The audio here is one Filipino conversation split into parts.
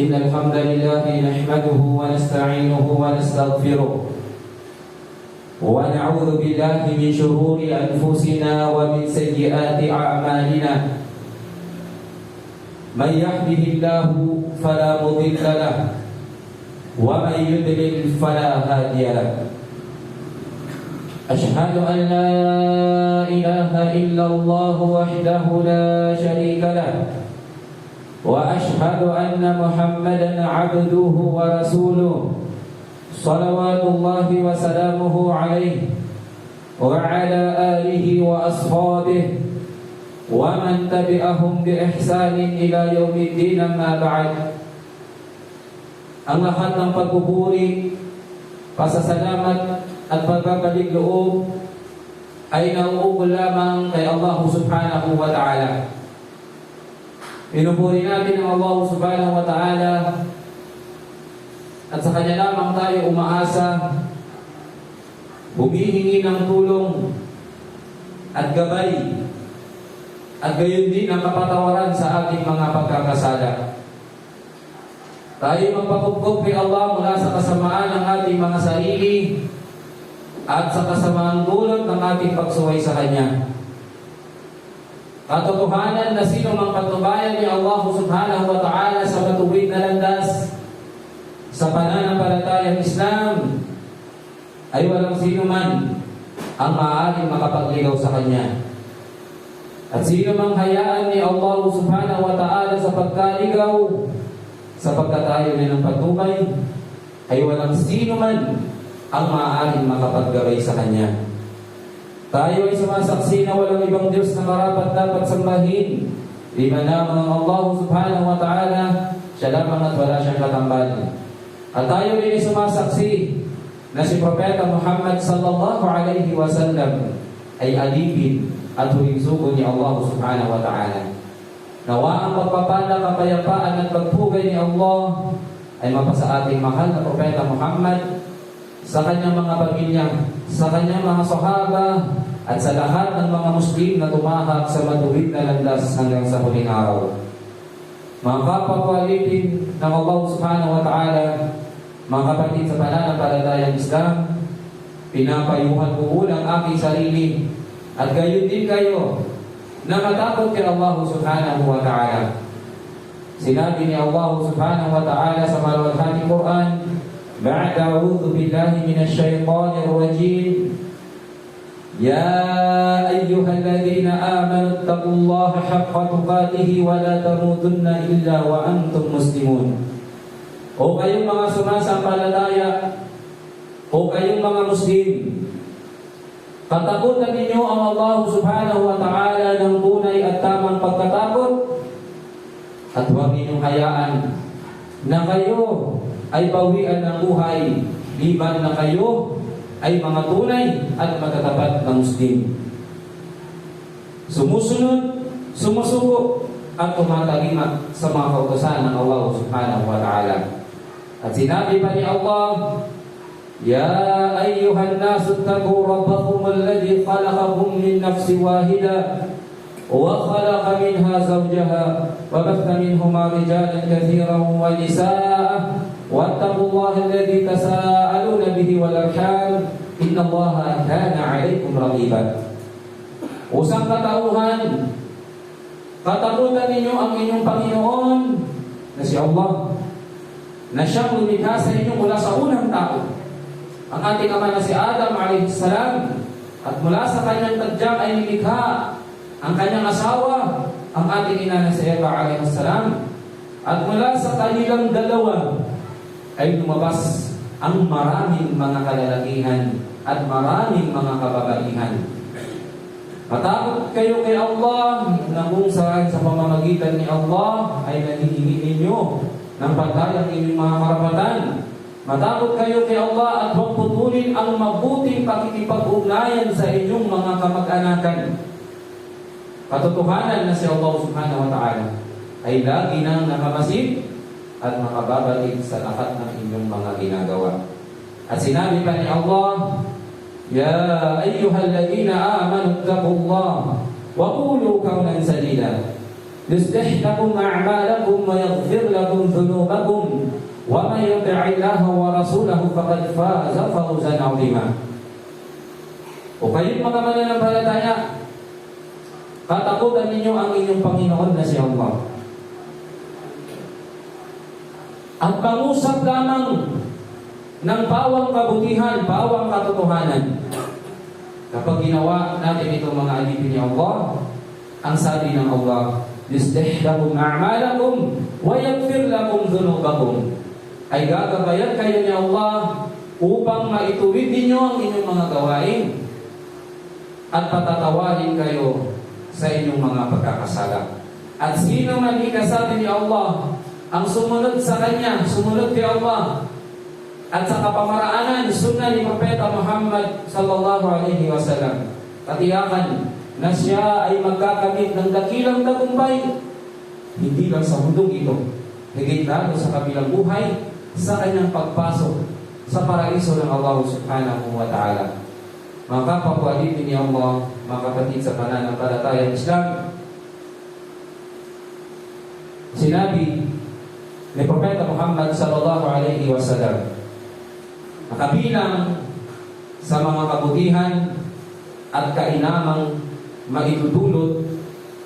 إن الحمد لله نحمده ونستعينه ونستغفره ونعوذ بالله من شرور أنفسنا ومن سيئات أعمالنا من يهده الله فلا مضل له ومن يضلل فلا هادي له أشهد أن لا إله إلا الله وحده لا شريك له وأشهد أن محمدا عبده ورسوله صلوات الله وسلامه عليه وعلى آله وأصحابه ومن تبعهم بإحسان إلى يوم الدين. أما بعد, ang lahat ng pagpupuri, pasasalamat at pagkakalig loob ay nauukol lamang kay Allah subhanahu wa ta'ala. Pinupuri natin ang Allah subhanahu wa ta'ala at sa Kanya lamang tayo umaasa, humihingi ng tulong at gabay at gayon din ang kapatawaran sa ating mga pagkakasala. Tayo magpatugtog kay Allah mula sa kasamaan ng ating mga sarili at sa kasamaang dulot ng ating pagsuway sa Kanya. Katotohanan na sino mang patnubayan ni Allah subhanahu wa ta'ala sa matuwid na landas sa pananampalatayang Islam ay walang sino man ang maaaring makapagligaw sa Kanya. At sino mang hayaan ni Allah subhanahu wa ta'ala sa pagkaligaw sa pagkatayo niya ng patnubay ay walang sino man ang maaaring makapaggabay sa Kanya. Tayo ay sumasaksi na walang ibang Diyos na marapat dapat sambahin, liman lamang ang Allah subhanahu wa ta'ala, siya lamang at wala siyang katambal. At tayo rin ay sumasaksi na si Propeta Muhammad sallallahu alaihi wasallam ay alipin at huling sugo ni Allah subhanahu wa ta'ala. Nawa ang pagpapala, kapayapaan at pagpugay ni Allah ay mapasa ating mahal na Propeta Muhammad, sa kanyang mga pamilya, sa kanyang mga sahaba, at sa lahat ng mga Muslim na tumahak sa matuwid na landas hanggang sa huling araw. Mga kapwa-alipin ng Allah subhanahu wa ta'ala, mga kapatid sa pananampalatayang Islam, pinapayuhan ko ang aking sarili at gayon din kayo na matakot kay Allah subhanahu wa ta'ala. Sinabi ni Allah subhanahu wa ta'ala sa maluwalhating Quran, بعد أعوذ بالله من الشيطان الرجيم يا أيها الذين آمنوا اتقوا الله حق تقاته ولا تموتن إلا وأنتم مسلمون. O kayong mga sumasampalataya, o kayong mga Muslim, katakutan ninyo ang Allah subhanahu wa ta'ala ng tunay at tamang pagkatakot at huwag ninyong hayaan na kayo ay bawian ng buhay, liban na kayo ay mga tunay at matatapat na Muslim. Sumusunod, sumusuko at tumatagima sa mga kautusan ng Allah subhanahu wa ta'ala. At sinabi pa ni Allah, Ya ayyuhan nasu ittaqu rabbakum alladhi khalaqakum min nafsin wahida wa khalaqa minha zawjaha wa batha minhuma rijalan kathiran wa nisaa واتقوا الله الذي تساءلون به والأرحام إن الله كان عليكم رقيبا. Usang katauhan, katakutan ninyo ang inyong Panginoon na si Allah, na siyang lumikha sa inyo mula sa unang tao, ang ating ama na si Adam a.s. at mula sa kanyang tadyang ay nilikha ang kanyang asawa, ang ating ina na si Eva a.s. at mula sa kanilang dalawa ay lumabas ang maraming mga kalalakihan at maraming mga kababaihan. Matakot kayo kay Allah na kung saan sa pamamagitan ni Allah ay nanihingi ninyo ng pagdayang inyong mga karapatan. Matakot kayo kay Allah at huwag putulin ang mabuting pakikipag-ugnayan sa inyong mga kamag-anakan. Katotohanan na si Allah subhanahu wa ta'ala ay lagi nang nakamasid at makababatid sa lahat ng inyong mga ginagawa. At sinabi pa ni Allah, Ya ayyuhalladhina amanu ittaqullaha wa qulu qawlan sadida yuslih lakum a'malakum wa yaghfir lakum dhunubakum wa man yuti'illaha wa rasulahu faqad faza fawzan 'azima. O kayong mga mananampalataya, katakutan ninyo ang inyong Panginoon na si Allah. At pangusap lamang ng pawang kabutihan, pawang katotohanan. Kapag ginawa natin itong mga alipin ni Allah, ang sabi ng Allah, yuslih lakum a'malakum wa yaghfir lakum dhunubakum, ay gagabayan kayo ni Allah upang maituwid ninyo ang inyong mga gawain at patatawarin kayo sa inyong mga pagkakasala. At sino man ikasabi ni Allah ang sumunod sa Kanya, sumunod kay Allah, at sa kapamaraanan, sunna ni Propeta Muhammad sallallahu alaihi wasallam, katiyakan na siya ay magkakamit ng dakilang tagumpay, hindi lang sa mundong ito, higit lalo sa kabilang buhay, sa kanyang pagpasok sa paraiso ng Allah subhanahu wa ta'ala. Mga kapapalipin ni Allah, mga kapatid sa pananampalatayang Islam, sinabi ni Propeta Muhammad sallallahu alaihi wasallam, nakabilang sa mga kabutihan at kainamang maitutulot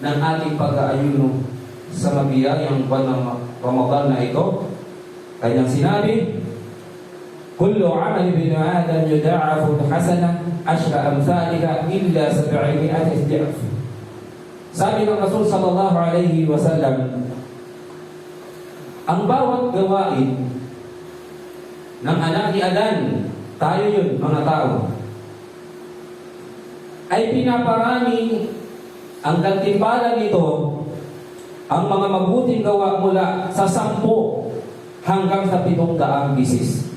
ng ating pag-aayuno sa mabiyayang buwan ng Ramadan na ito, kanyang sinabi, kullu amal ibn Adam yuda'afu hasana ashra amthaliha illa 700 di'af. Sabi ng Rasul sallallahu alaihi wasallam, ang bawat gawain ng anak ni Adan, tayo yun, mga tao, ay pinaparami ang gantimpala nito, ang mga mabuting gawa mula sa 10 hanggang sa 700 bisis.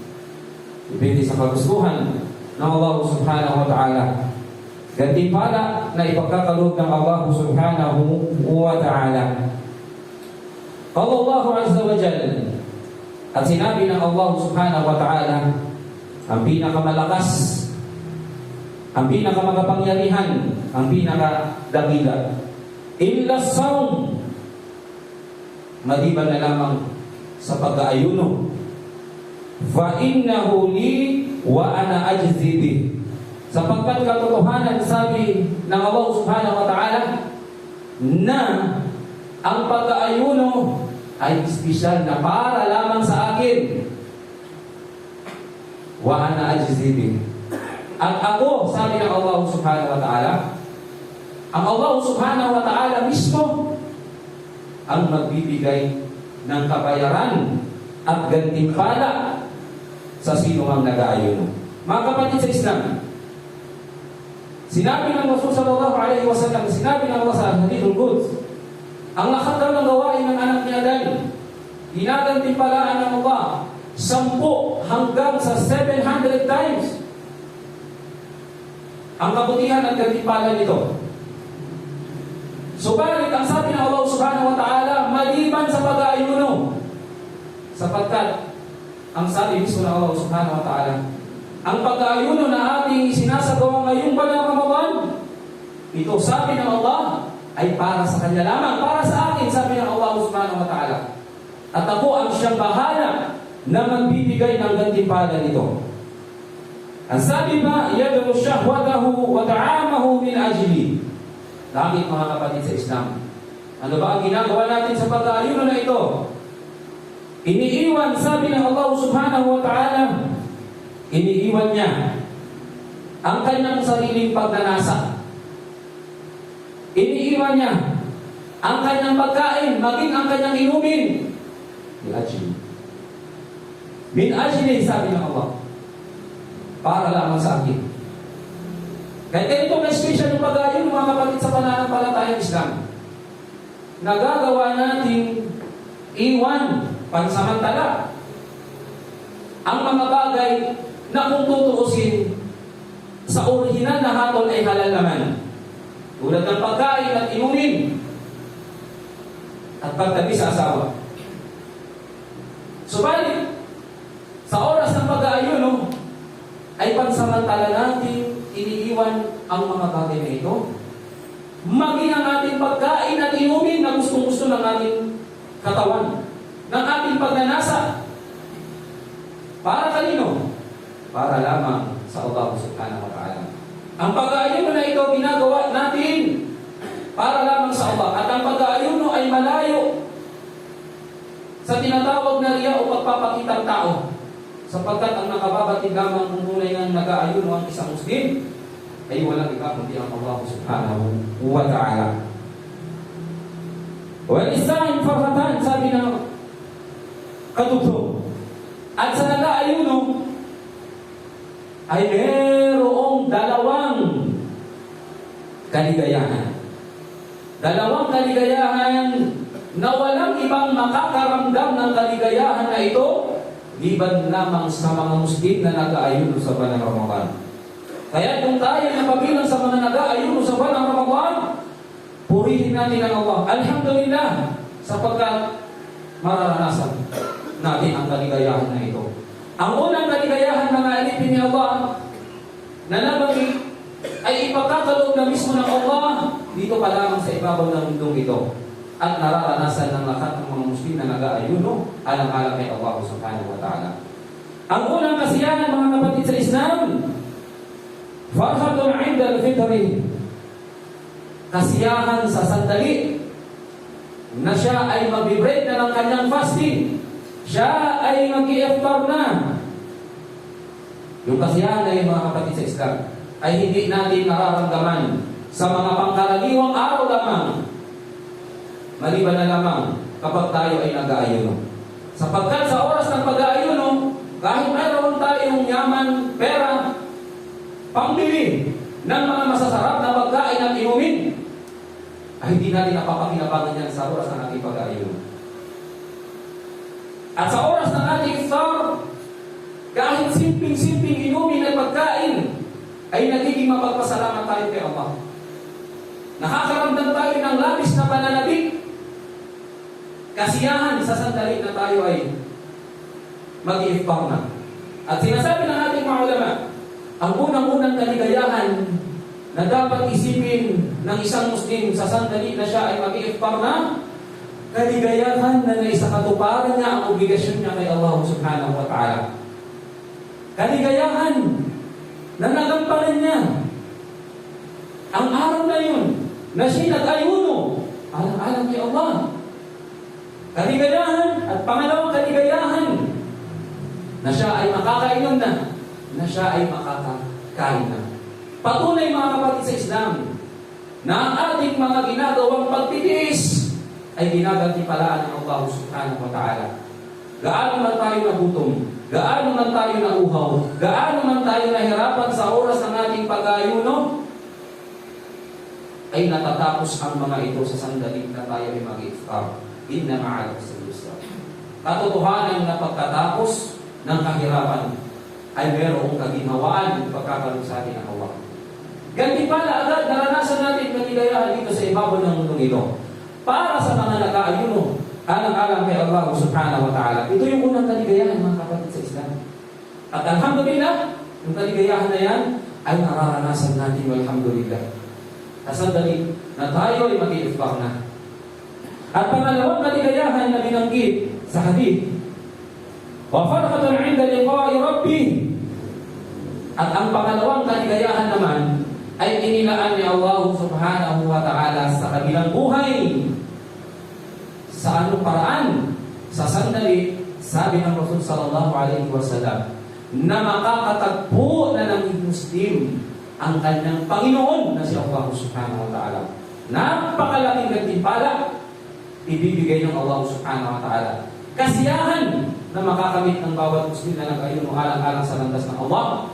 Depende sa kagustuhan ng Allah subhanahu wa ta'ala. Gantimpala na ipagkakaloob ng Allah subhanahu wa ta'ala. Qala Allah azza wa jalla, at sinabi ng Allah subhanahu wa ta'ala, ang pinakamalakas, ang pinakamakapangyarihan, ang pinakadakila, illa sawm, maliban na lamang sa pag-aayuno, fa innahu li wa ana ajzi bih, sapagkat katotohanan, sabi ng Allah subhanahu wa ta'ala, na ang pag-aayuno ay espesyal na para lamang sa akin. Wa ana ajzi bih. At ako, sabi ng Allah subhanahu wa ta'ala, ang Allah subhanahu wa ta'ala mismo ang magbibigay ng kabayaran at gantimpala sa sino mang nag-aayuno. Mga kapatid sa Islam, sinabi ng Rasul sallallahu alaihi wasallam, sinabi ng Allah sa Hadithul Quds, ang lahat daw ng gawain ng anak ni Adan, ginagantimpalaan ng Allah 10 hanggang sa 700 times ang kabutihan at gantimpala nito. Subalit, ang sabi ng Allah subhanahu wa ta'ala, maliban sa pag-aayuno, sapagkat ang sabi mismo ng Allah subhanahu wa ta'ala, ang pag-aayuno na ating sinasagawa ngayong buwan ng Ramadan, ito, sabi ng Allah, ay para sa kanya lamang, para sa akin, sabi ng Allah subhanahu wa ta'ala. At ako ang siyang bahala na magbibigay ng gantimpala nito. Ang sabi ba, yadru syahwatahu wa ta'amahu min ajli. Bakit, mga kapatid sa Islam? Ano ba ang ginagawa natin sa pag-aayuno na ito? Iniiwan, sabi ng Allah subhanahu wa ta'ala, iniiwan niya ang kanyang sariling pagnanasa. Iniiwan niya ang kanyang pagkain, maging ang kanyang inumin. Min ajli. Min ajli, sabi ng Allah, para lamang sa akin. Kaya ganito na special yung pag-aayuno, mga kapatid sa pananampalatayang Islam. Nagagawa natin iwan, pansamantala, ang mga bagay na kung tutuusin sa orihinal na hatol ay halal naman. Tulad ng pagkain at inumin at pagtabi sa asawa. Subalit, sa oras ng pag-aayuno, ay pansamantala natin iniiwan ang mga bagay na ito. Maging ang ating pagkain at inumin na gustong-gusto ng ating katawan, ng ating pagnanasa. Para kanino? Para lamang sa Allah subhanahu wa ta'ala. Ang pag-aayuno na ito ginagawa natin para lamang sa Allah. At ang pag-aayuno ay malayo sa tinatawag na riya o pagpapakitang tao. Sapagkat ang nakababatid lamang kung tunay ng nag-aayuno ang isang Muslim ay walang iba kundi ang Allah subhanahu wa ta'ala. Wal isa'in farhatan, sabi ng kadugtong. At sa nag-aayuno ay mayroong dalawang kaligayahan. Dalawang kaligayahan na walang ibang makakaramdam ng kaligayahan na ito liban lamang sa mga Muslim na nag-aayuno sa buwan ng Ramadan. Kaya kung tayo napabilang sa mga nag-aayuno sa buwan ng Ramadan, purihin natin ang Allah. Alhamdulillah, sapagkat mararanasan natin ang kaligayahan na ito. Ang unang kaligayahan mga alipin ni Allah na nabagi ay ipagkakaloob na mismo ng Allah dito pa lamang sa ibabaw ng mundong ito. At nararanasan ng lahat ng mga Muslim na nag-aayuno alang-alang kay Allah subhanahu wa ta'ala. Ang unang kasiyahan mga kapatid sa Islam, farhatun 'inda al-fitri. Kasiyahan sa sandali na siya ay mag-break na ng kanyang fasting. Siya ay mag-i-iftar na. Yung kasiyahan na yung mga kapatid sa Islam ay hindi natin nararamdaman sa mga pangkaraniwang araw lamang. Maliban na lamang kapag tayo ay nag-aayuno. Sapagkat sa oras ng pag-aayuno, kahit mayroon tayong yaman, pera, pambili ng mga masasarap na pagkain at inumin, ay hindi natin napapakinabangan yan sa oras ng ating pag-aayuno. At sa oras ng ating iftar, kahit simpleng-simpleng inumin at pagkain, ay nagiging mapagpasalamat tayo kay Allah. Nakakaramdam tayo ng labis na pananabik, kasiyahan sa sandali na tayo ay mag-i-iftar na. At sinasabi ng ating mga ulama, ang unang-unang kaligayahan na dapat isipin ng isang Muslim sa sandali na siya ay mag-i-iftar na, kaligayahan na naisakatuparan niya ang obligasyon niya kay Allah subhanahu wa ta'ala. Kaligayahan na nagampanan niya ang araw na yun na siya nag-ayuno alang-alang kay Allah. Kaligayahan at pangalawang kaligayahan na siya ay makakainom na siya ay makakakain na. Patunay mga kapatid sa Islam na ang ating mga ginagawang pagtitiis ay ginagantipalaan ng Allah subhanahu wa ta'ala. Gaano man tayo nagutom, gaano man tayo nauhaw, gaano man tayo nahirapan sa oras ng ating pag-ayuno, ay natatapos ang mga ito sa sandali na tayo ay mag-iftar. Inna ma'al usri yusra. Katotohanan na pagkatapos ng kahirapan ay mayroong kaginhawaan pagkakaroon sa atin ng Allah. Gantimpala agad naranasan natin kaligayahan dito sa ibabaw ng mundong ito. Para sa mga nag-aayuno, alang-alang kay Allah subhanahu wa ta'ala. Ito yung unang kaligayahan mga kapatid sa Islam. At alhamdulillah, yung kaligayahan na yan ay nararanasan natin walhamdulillah. Kasandali na tayo ay mag-i-iftar na. At pangalawang kaligayahan na binanggit sa hadith, wa farhatun 'inda liqa'i rabbi. At ang pangalawang kaligayahan naman ay inilaan ni Allah subhanahu wa ta'ala sa kabilang buhay. Sa anong paraan? Sa sandali, sabi ng Rasul sallallahu alaihi wasallam, na makakatagpo na ng Muslim ang kanyang Panginoon na si Allah subhanahu wa ta'ala. Napakalaking gantimpala ibibigay ng Allah subhanahu wa ta'ala. Kasiyahan na makakamit ng bawat Muslim na nag-ayuno alang-alang sa landas ng Allah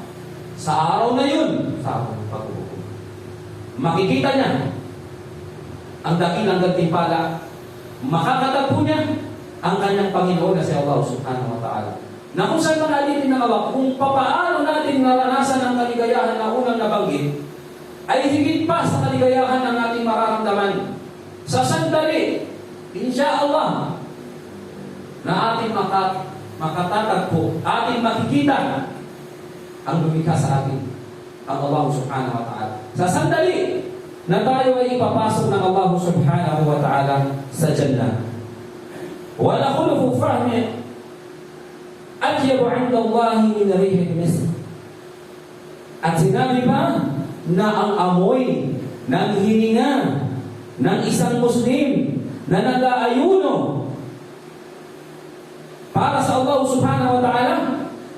sa araw na yun, sa araw ng paghuhukom. Makikita niya ang dakilang gantimpala, makakatagpo niya ang kanyang Panginoon na si Allah subhanahu wa ta'ala. Na kung saan mga alipin na kawak, kung papaano natin naranasan ang kaligayahan na unang nabanggit, ay higit pa sa kaligayahan ng ating mararamdaman. Sa sandali, insya Allah, na ating makatatagpo, ating makikita ang lumikha sa atin, ang Allah subhanahu wa ta'ala. Sa sandali na tayo ay ipapasok ng Allah subhanahu wa ta'ala sa Jannah. Wala khulufu fahmi atyabu 'inda Allah min rihil misk. At sinabi pa na ang amoy ng hininga ng isang Muslim na nag-aayuno para sa Allah subhanahu wa ta'ala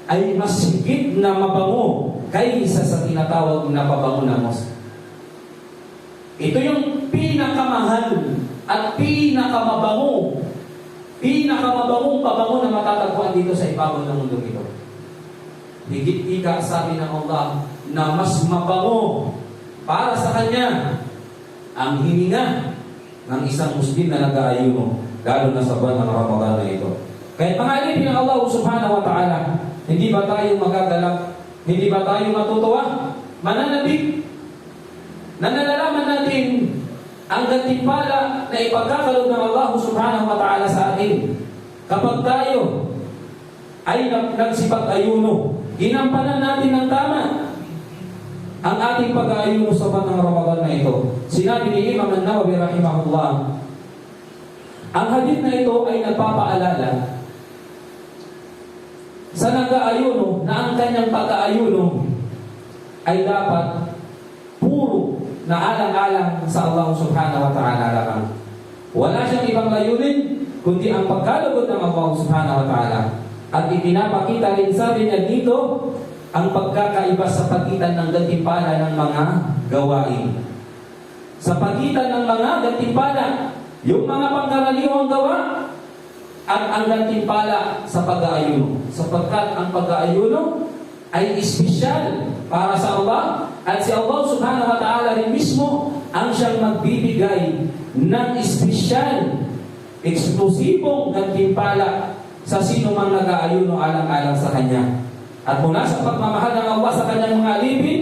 ay mas higit na mabango kaysa sa tinatawag na pabango ng musk. Ito yung pinakamahal at pinakamabangong pabango na matatagpuan dito sa ibabaw ng mundo ito. Higit ika, sabi ng Allah, na mas mabango para sa Kanya ang hininga ng isang Muslim na nag-aayuno, lalo na sa buwan ng Ramadan na ito. Kaya pangalipin ng Allah subhanahu wa ta'ala, hindi ba tayo magagalak? Hindi ba tayo matutuwa? Mananabik na nalalaman natin ang gantimpala na ipagkakalob ng Allah subhanahu wa ta'ala sa atin kapag tayo ay nagsipag-ayuno, ginampanan natin ng tama ang ating pag-aayuno sa buwan ng Ramadan na ito. Sinabi ni Imam An-Nawawi rahimahullah, ang hadith na ito ay nagpapaalala sa nag-aayuno na ang kanyang pag-aayuno ay dapat puro na alang-alang sa Allah subhanahu wa ta'ala lamang. Wala siyang ibang layunin kundi ang pagkalugod ng Allah subhanahu wa ta'ala. At ipinapakita rin sa niya dito ang pagkakaiba sa pagitan ng gantimpala ng mga gawain. Sa pagitan ng mga gantimpala, yung mga pangkaraniwang gawa at ang gantimpala sa pag-aayuno. Sapagkat ang pag-aayuno ay espesyal para sa Allah at si Allah subhanahu wa ta'ala rin mismo ang siyang magbibigay ng espesyal, eksklusibong gantimpala sa sino mang nag-aayuno alang-alang sa Kanya. At mula sa pagmamahal ng Allah sa Kanyang mga alipin,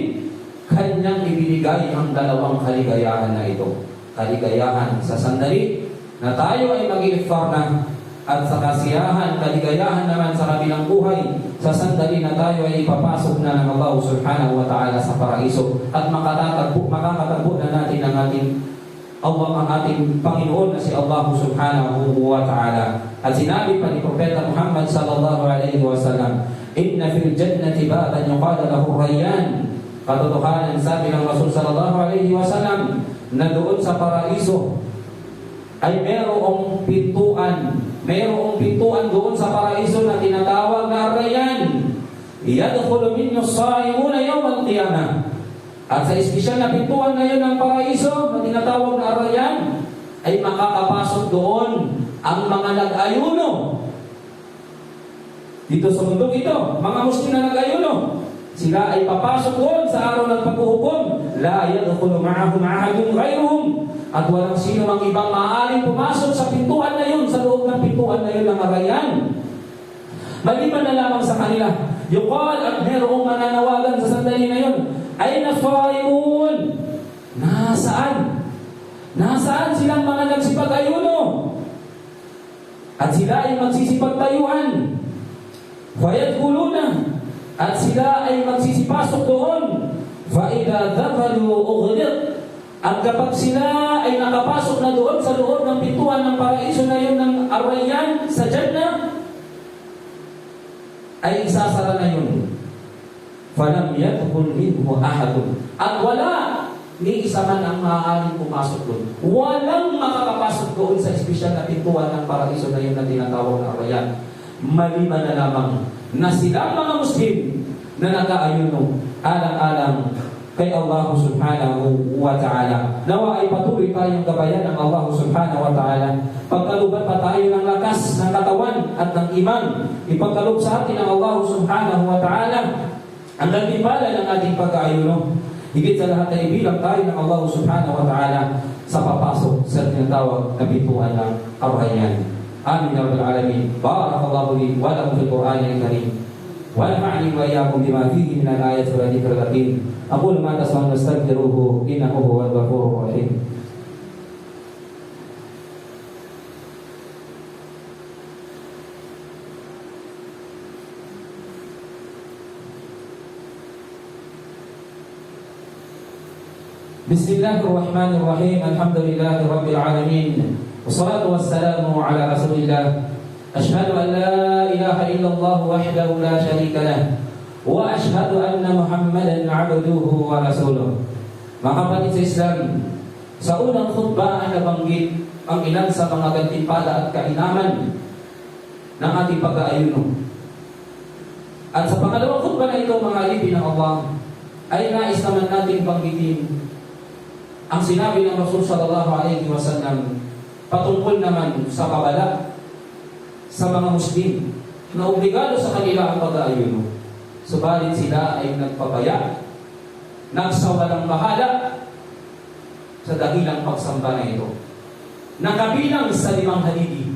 Kanyang ibinigay ang dalawang kaligayahan na ito. Kaligayahan sa sandali na tayo ay mag-iftar na, at sa kasiyahan, kaligayahan naman sa kabilang buhay sa sandali na tayo ay ipapasok na ng Allah subhanahu wa ta'ala sa paraiso at makakatagpo na natin ang ating Panginoon na si Allah subhanahu wa ta'ala. At sinabi pa ni Propeta Muhammad sallallahu alaihi wasallam, inna fil jannati baban yuqala lahu Rayyan. Katotohanan, sabi ng Rasul sallallahu alaihi wasallam, na doon sa paraiso ay mayroong pintuan doon sa paraiso na tinatawag na Rayyan. Yadkhulu minhu as-saimuna yawm al-qiyamah. At sa espesyal na pintuan na yun ng paraiso na tinatawag na Rayyan, ay makakapasok doon ang mga nag-ayuno. Dito sa mundong ito, mga Muslim na nag-ayuno, sila ay papasok doon sa araw ng paghuhukom. La yadkhulu ma'ahum ahadun ghayruhum. At walang sino mang ibang maaaring pumasok sa pintuan na yun, sa loob ng pintuan na yun ng Rayyan. Maliban na lamang sa kanila. Yuqal, at merong mananawagan sa sandali na yun, ay nasaimun. Nasaan? Nasaan silang mga nagsipag-ayuno? At sila ay magsisipagtayuan. Fayadkhuluna. At sila ay magsisipasok doon. Fa'idha dhakalu ughliq. At kapag sila ay nakapasok na doon sa loob ng pintuan ng paraiso na yun ng Rayyan sa Jannah, ay isasara na yun. Falam yadkhul minhu ahadun. At wala ni isa man ang maaaring pumasok doon. Walang makakapasok doon sa espesyal na pintuan ng paraiso na yun na tinatawag na Rayyan. Maliban na lamang na sila mga Muslim na nag-aayuno alang-alang kay Allah subhanahu wa ta'ala. Nawa ay patuloy tayong gabayan ng Allah subhanahu wa ta'ala. Pagkaluban pa tayo ng lakas ng katawan at ng iman. Ipagkaloob sa atin ng Allah subhanahu wa ta'ala ang gantimpala ng ating pag-aayuno. Higit sa lahat ay bilang tayo ng Allah subhanahu wa ta'ala sa papasok sa tinatawag na pintuan ng Rayyan. Amin ya rabbal alamin. Barakallahu li wa lakum fil Qur'anil Karim. ونفعني وإياكم بما فيه من الآيات والذكر الحكيم. أقول ما تسمعون واستغفروه إنه هو الغفور الرحيم. Bismillahirrahmanirrahim. Alhamdulillahi Rabbil Alamin. Wassalatu wassalamu ala Rasulillah. Ashhadu an la ilaha illallah wahdahu la syarika lah. Wa ashhadu anna Muhammadan abduhu wa rasuluh. Mga kapatid sa Islam, sa unang khutbah ay nabanggit ang ilan sa mga gantimpala at kainaman ng ating pag-aayuno. At sa pangalawang khutbah na ito, mga alipin ng Allah, ay nais naman natin banggitin ang sinabi ng Rasul sallallahu alaihi wasallam patungkol naman sa babala sa mga Muslim na obligado sa kanila ang pag-aayuno. Subalit sila ay nagpabaya, nagsawalang bahala sa dahilang pagsamba na ito, na kabilang sa 5 haligi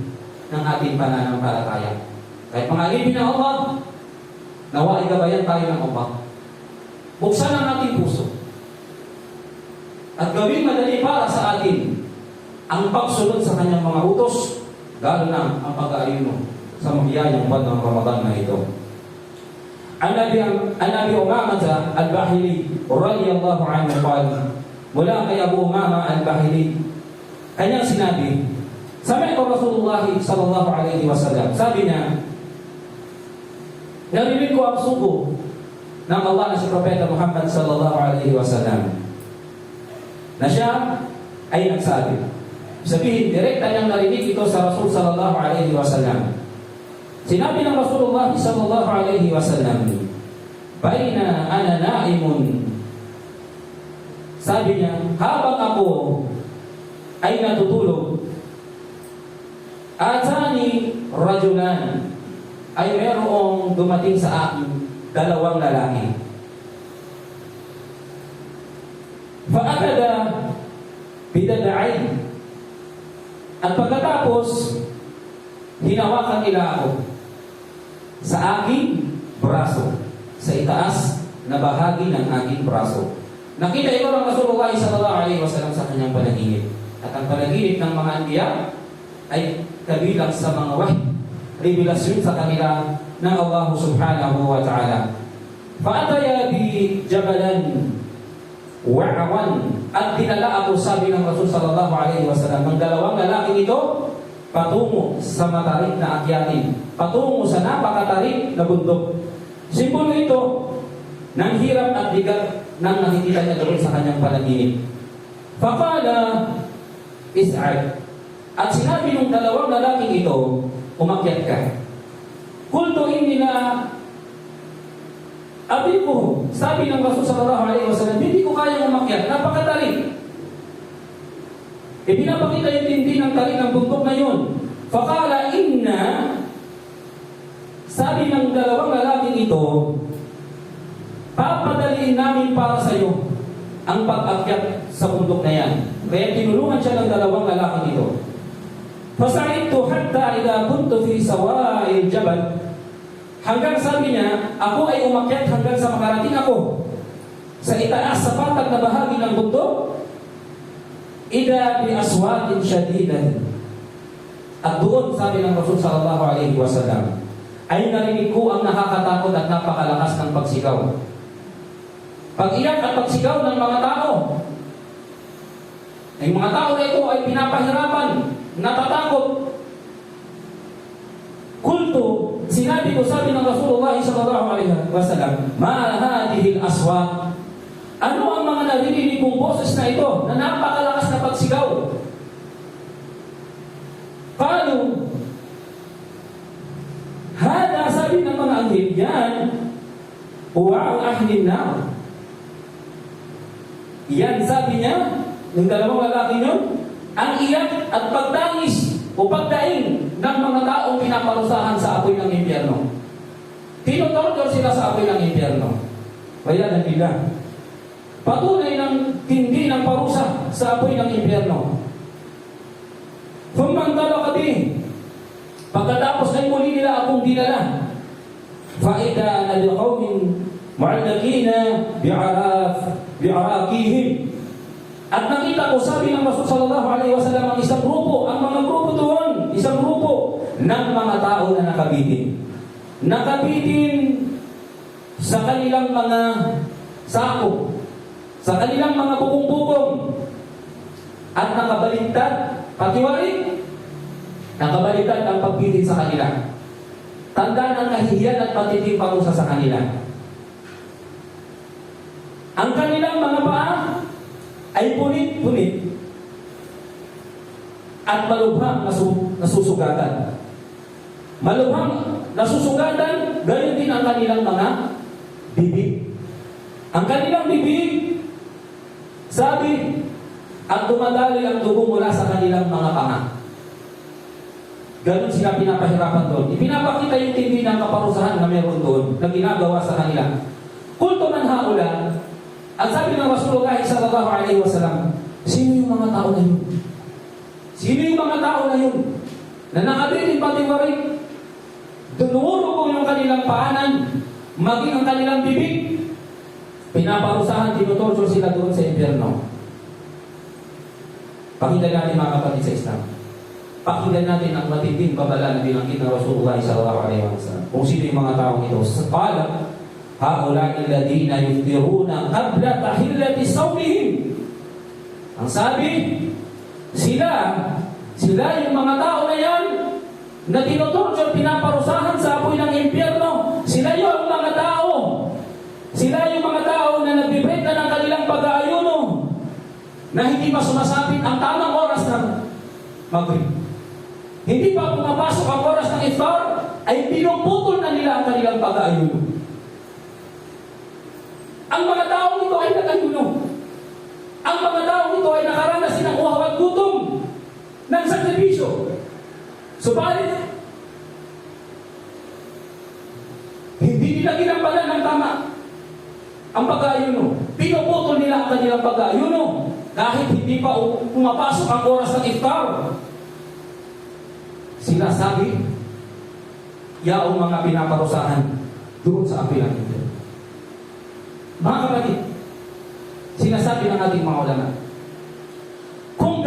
ng ating pananampalataya. Kahit mga alipin ng Allah, nawa ay gabayan tayo ng Allah. Buksan ang ating puso at gawing madali para sa atin ang pagsunod sa kanyang mga utos, lalo na ang pag-aayuno sa mahiyayang buwan ng Ramadan na ito. An Abi Umamah al-Bahili radhiyallahu anhu qala, mula kay Abu Umamah al-Bahili, kanyang sinabi, sami'tu Rasulullah sallallahu alaihi wasallam, sabi niya, narinig ko ang sugo ng Allah na si Propeta Muhammad sallallahu alaihi wasallam na siya ay nagsabi. Sabihin, direkta niyang narinig ito sa Rasul sallallahu alaihi wasallam. Sinabi ng Rasulullah sallallahu alaihi wasallam, baina ana naimun, sabi niya, habang ako ay natutulog, atani rajulan, ay merong dumating sa akin 2 lalaki. Fa'akada bidada'ain, at pagkatapos hinawakan nila ako sa aking braso, sa itaas na bahagi ng aking braso. Nakita ito ng Rasulullah sallallahu alaihi wasallam sa kanyang panaginip. At ang panaginip ng mga anbiya ay kabilang sa mga wahy, revelasyon sa kanila ng Allah subhanahu wa ta'ala. Fa'ataya bi jabalan wa'awan, at dinala ako, sabi ng Rasul sallallahu alaihi wasallam, ng 2 lalaking ito patungo sa matarik na akyatin, patungo sa napakatarik na bundok. Simbolo ito ng hirap at bigat nang nakikita niya doon sa kanyang panaginip. Faqala is'ad, at sinabi ng 2 lalaking ito, umakyat ka. Kultu inni la abiku, sabi ng Rasul sallallahu alaihi wasallam, hindi ko kayang umakyat, napakatarik. Pinapakita yung tindi ng tarik ng bundok na yun. Faqala inna, sabi ng 2 lalaking ito, papadaliin namin para sa iyo ang pag-akyat sa bundok na yan. Kaya tinulungan siya ng 2 lalaking ito. Fasa'idtu hatta idha kuntu fi sawa'il jabal, hanggang sabi niya, ako ay umakyat hanggang sa makarating ako sa itaas sa patag na bahagi ng bundok. Ida bi aswatin syadidan, at doon, sabi ng Rasul sallallahu alaihi wasallam, ay narinig ko ang nakakatakot at napakalakas ng pagsigaw. Pag-iyak at pagsigaw ng mga tao. Ang mga tao na ito ay pinapahirapan, natatakot. Kultu, sinabi ko, sabi ng Rasulullah sallallahu alaihi wasallam, ma hadhihi al-aswat, ano ang mga naririnig kong boses na ito na napakalakas na pagsigaw? Qalu, hada, sabi ng mga anghel, yan uwa'u ahli nar. Yan, sabi niya, ng 2 lalaki yun, ang iyak at pagtangis o pagdaing ng mga taong pinaparusahan sa apoy ng impyerno. Tinotorture sila sa apoy ng impyerno. Kaya nila patunay ng tindi ng parusa sa apoy ng impyerno. Fumantala kami, pagkatapos ay muli nila akong dinala. Faida na liqawmin mu'allakina bi'arakihim, at nakita ko, sabi ng Rasul sallallahu alaihi wasallam, ang isang grupo, ang mga grupo doon, isang grupo ng mga tao na nakabitin sa kanilang mga sako, sa kanilang mga bukong-bukong at nakabaliktad, patiwari, nakabaliktad ang pagpilit sa kanila. Tanda ng kahihiyan at patiting parusa sa kanila. Ang kanilang mga paa ay punit-punit at malubhang nasusugatan. Malubhang nasusugatan, gayon din ang kanilang mga bibig. Ang kanilang bibig, sabi, at dumadali ang dugo mula sa kanilang mga panga. Ganon sila pinapahirapan doon. Ipinapakita yung tindi ng kaparusahan na meron doon, na ginagawa sa kanila. Kulto man haula, at sabi ng Rasulullah sallallahu alaihi wasallam, sino yung mga tao na yun? Sino yung mga tao na yun? Na nakabiling patiwari, dunuro ko yung kanilang paanan, maging ang kanilang bibig, pinaparusahan, tinutorture sila doon sa impyerno. Pakinggan natin mga kapatid sa Islam. Pakinggan natin ang matinding babala na binanggit ng Rasulullah sallallahu alaihi wasallam. Kung sino yung mga taong ito. Sa pala, haula'i alladhina yuftiruna qabla tahillati sawmihim. Ang sabi, sila yung mga tao na yan na tinutorture, pinaparusahan sa apoy ng impyerno. Sila yung mga tao. Sila yung mga tao na nagbibrek na ng kanilang pag-aayuno, na hindi pa sumasapit ang tamang oras ng Maghrib. Hindi pa pumapasok ang oras ng iftar, ay pinuputol na nila ang kanilang pag-aayuno. Ang mga taong ito ay nag-ayuno. Ang mga taong ito ay nakaranas ng uhaw at gutom ng sakripisyo. Subalit, hindi nila ginampalan ng tama ang pag-aayuno. Pinuputol nila ang kanilang pag-aayuno kahit hindi pa pumapasok ang oras ng iftar. Sila sabi, yaong mga pinaparusahan doon sa api ng impyerno. Mga kapatid, sinasabi ng ating mga ulama, kung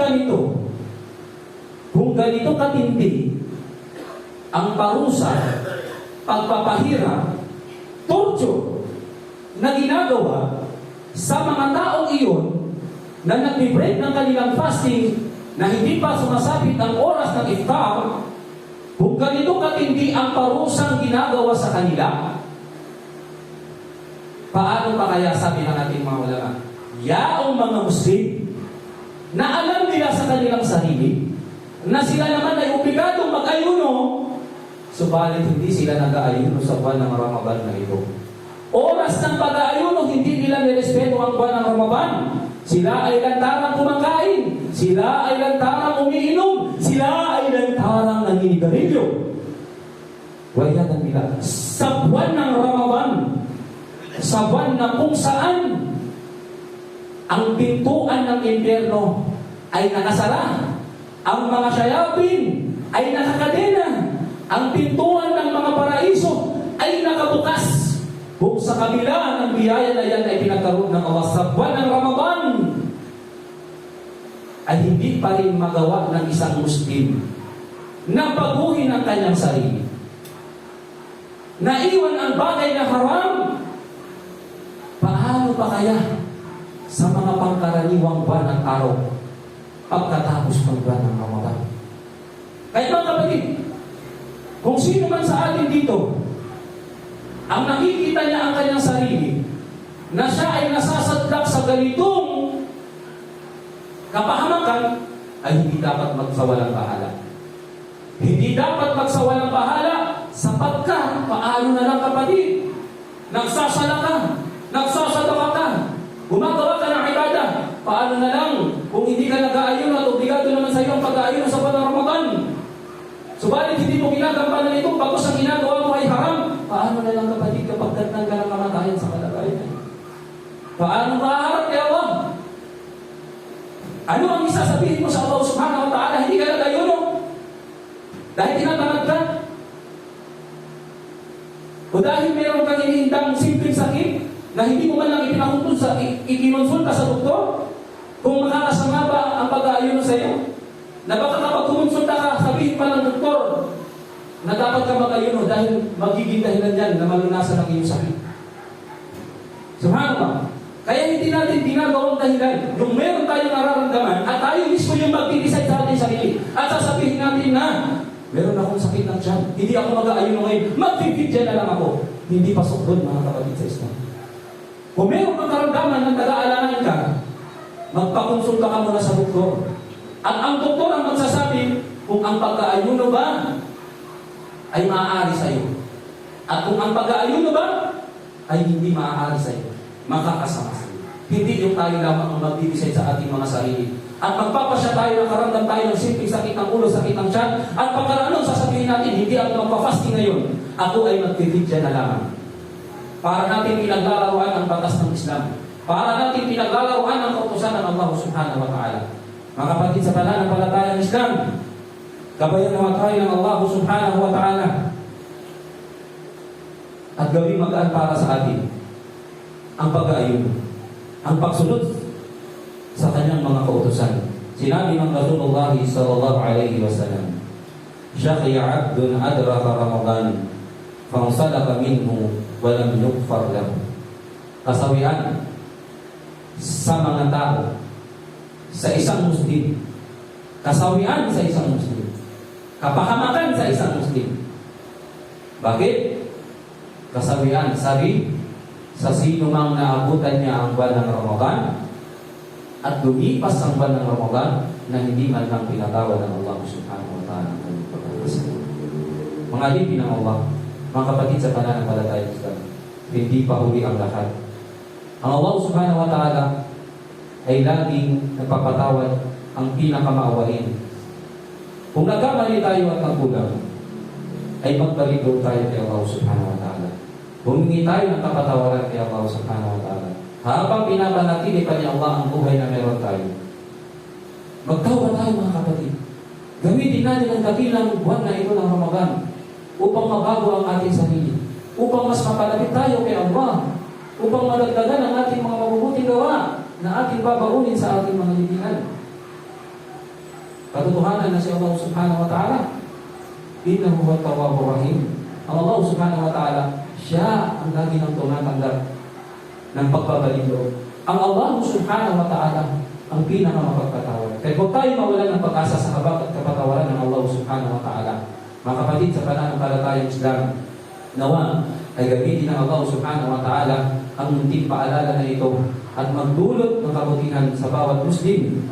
ganito katindi ang parusa, pagpapahirap, torture na ginagawa sa mga taong iyon na nagbe-break ng kanilang fasting na hindi pa sumasapit ang oras ng iftar, kung ganito katindi ang parusang ginagawa sa kanila, paano pa kaya sabi ng ating mga ulama, yaong mga Muslim na alam nila sa kanilang sarili na sila naman ay obligadong mag-ayuno, subalit hindi sila nag-aayuno sa buwan ng Ramadan na ito. Oras ng pag-aayuno, hindi nila nirespeto ang buwan ng Ramadan. Sila ay lantarang kumakain, sila ay lantarang umiinom, sila ay lantarang naninigarilyo. Wayatan nila sa buwan ng Ramadan, sa buwan na kung saan ang pintuan ng impyerno ay nakasara, ang mga syayapin ay nakakadena, ang pintuan ng mga paraiso ay nakabukas. Kung sa kabila ng biyaya na yan ay pinagkaroon ng Allah sa buwan ng Ramadan, ay hindi pa rin magawa ng isang Muslim na baguhin ang kanyang sarili, naiwan ang bagay na haram. Paano pa kaya sa mga pangkaraniwang buwan ng araw pagkatapos ng buwan ng Ramadan? Kaya mga kapatid, kung sino man sa atin dito ang nakikita niya ang kanyang sarili na siya ay nasasadlak sa ganitong kapahamakan, ay hindi dapat magsawalang bahala. Hindi dapat magsawalang bahala sapagkat paano na lang kapatid, nagsasala ka, nagsasadaka ka, gumagawa ka ng ibadah, paano na lang kung hindi ka nag-aayun at obligado naman sa iyo ang pag-aayun sa buwan ng Ramadan? Subalit hindi mo ginagampanan ito, pagkos ang ginagawa mo ay haram. Paano na lang kapatid kapag datang ka ng kamatayan sa kalagayan? Paano maaharap kay Allah? Ano ang isasabihin mo sa Allah subhanahu wa ta'ala? Hindi ka nag-ayuno dahil tinatamad ka? O dahil meron kang iniindang simpleng sakit na hindi mo man lang ikinonsulta sa doktor? Kung makakasama ba ang pag-aayuno sa iyo? Na baka kapag kumonsulta ka, sabihin pa ng doktor na dapat ka mag-ayuno dahil magiging dahilan yan na malunasan ang iyong sakit. Subhanallah. Kaya hindi natin ginagawang dahilan. Yung meron tayong nararamdaman at tayo mismo yung mag-decide sa ating sarili. At sasabihin natin na, meron akong sakit ng tiyan. Hindi ako mag-aayuno ngayon. Mag-fidya na lang ako. Hindi pasok doon, mga kapatid sa Islam. Kung meron kang karamdaman ng nag-aalanan ka, magpakonsulta ka muna sa doktor. At ang doktor ang magsasabi kung ang pag-aayuno ba ay maaari sa iyo. At kung ang pag-aayuno ba ay hindi maaari sa iyo, makakasama sa iyo. Hindi yung tayo lamang ang mag-decide sa ating mga sarili. At magpapasya tayo na karamdam tayo ng simpleng sakit ng ulo, sakit ng tiyan. At pagkaraanon, sasabihin natin, hindi ako magpa-fasting ngayon. Ako ay magpipidya na lamang. Para natin pinaglalaroan ang batas ng Islam. Para natin pinaglalaroan ang kautusan ng Allah subhanahu wa ta'ala. Mga kapatid sa pananampalatayang Islam, gabayan naman tayo ng Allah subhanahu wa ta'ala. At gawing magaan para sa atin ang pag-aayun, ang pagsunod sa kanyang mga kautusan. Sinabi ng Rasulullah sallallahu alaihi wasallam, "Syaqiya 'abdun adraka Ramadan, fansalaka minhu wa lam yughfar lahu." Kasawian sa mga tao, sa isang Muslim. Kasawian sa isang Muslim. Kapahamakan sa isang Muslim. Bakit? Kasawian, sabi, sa sino mang naabutan niya ang buwan ng Ramadan at lumipas ang buwan ng Ramadan na hindi man lang pinatawad ng Allah subhanahu wa ta'ala. Mga alipin ng Allah, mga kapatid sa pananampalatayang Islam, hindi pa huli ang lahat. Ang Allah subhanahu wa ta'ala ay laging nagpapatawad ang pinakamaawain. Kung nagkamali tayo at nagkulang, ay magbalik tayo kay Allah subhanahu wa ta'ala. Humingi tayo ng kapatawaran kay Allah subhanahu wa ta'ala. Habang pinapanatili pa niya Allah ang buhay na meron tayo. Magtawa tayo mga kapatid. Gamitin natin ang kabilang buwan na ito ng Ramadan upang mabago ang ating sarili. Upang mas mapalapit tayo kay Allah. Upang madagdagan ang ating mga mabubuting gawa na ating babaunin sa ating mga libingan. Katotohanan na si Allah subhanahu wa ta'ala, innahu huwa tawwabur rahim. Ang Allah subhanahu wa ta'ala, siya ang lagi nang tumatanggap ng pagbabalindo. Ang Allah subhanahu wa ta'ala ang pinakamapagpatawad. Kaya huwag tayo mawalan ng pag-asa sa habag at kapatawaran ng Allah subhanahu wa ta'ala. Mga kapatid sa pananampalatayang Islam, nawa ay gamitin ng Allah subhanahu wa ta'ala ang munting paalala na ito at magdulot ng kabutihan sa bawat Muslim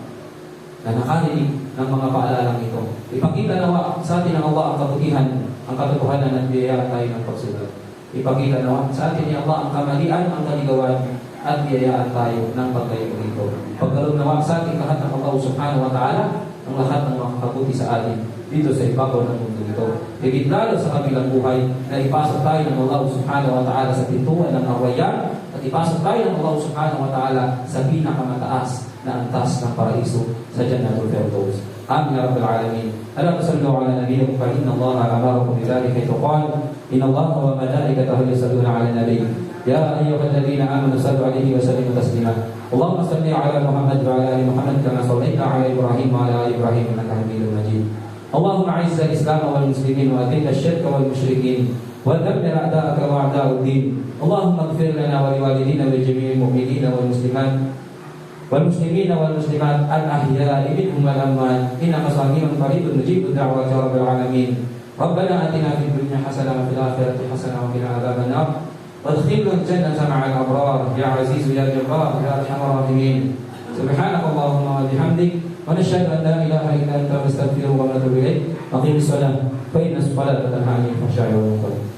na nakarinig ng mga paalalang ito. Ipakita nawa sa atin ng Allah ang kabutihan, ang katotohanan at biyayaan tayo ng pagsunod. Ipakita nawa sa atin ni Allah ang kamalian, ang kaligawan at biyayaan tayo ng paglayo rito. Pagkaloob nawa sa atin lahat ng Allah subhanahu wa ta'ala ang lahat ng mga kabuti sa atin dito sa ibabaw ng mundo ito. Higit lalo sa kabilang buhay na ipasok tayo ng Allah subhanahu wa ta'ala sa pintuan ng kawayan at ipasok tayo ng Allah subhanahu wa ta'ala sa pinakamataas na antas ng paraiso sa Jannatul Firdaus. Amin ya Rabbal Alamin. Ala sallu ala nabiyyikum fa inna Allah amarakum bidhalika haythu qala inna Allah wa malaikatahu yusalluna ala nabiy ya ayyuhalladhina amanu sallu alayhi wa sallimu taslima. Allahumma salli ala Muhammad wa ala ali Muhammad kama sallaita ala Ibrahim wa ala ali Ibrahim innaka Hamidum Majid. Allahumma a'izz al-islam wal muslimin wa adhill ash-shirka wal mushrikin wa dammir a'da'aka wa a'da'ud-din. Allahumma ighfir lana wa liwalidina wa jami'il mu'minina wal muslimat والمسلمين والمسلمات الأحياء منهم والأموات إنك سميع قريب مجيب الدعوات يا رب العالمين. ربنا آتنا في الدنيا حسنة وفي الآخرة حسنة وقنا عذاب النار وادخلنا الجنة مع الأبرار يا عزيز يا جبار يا أرحم الراحمين. سبحانك اللهم وبحمدك ونشهد أن لا إله إلا أنت نستغفرك ونتوب إليك. أقم الصلاة فإن الصلاة تنهى عن الفحشاء والمنكر.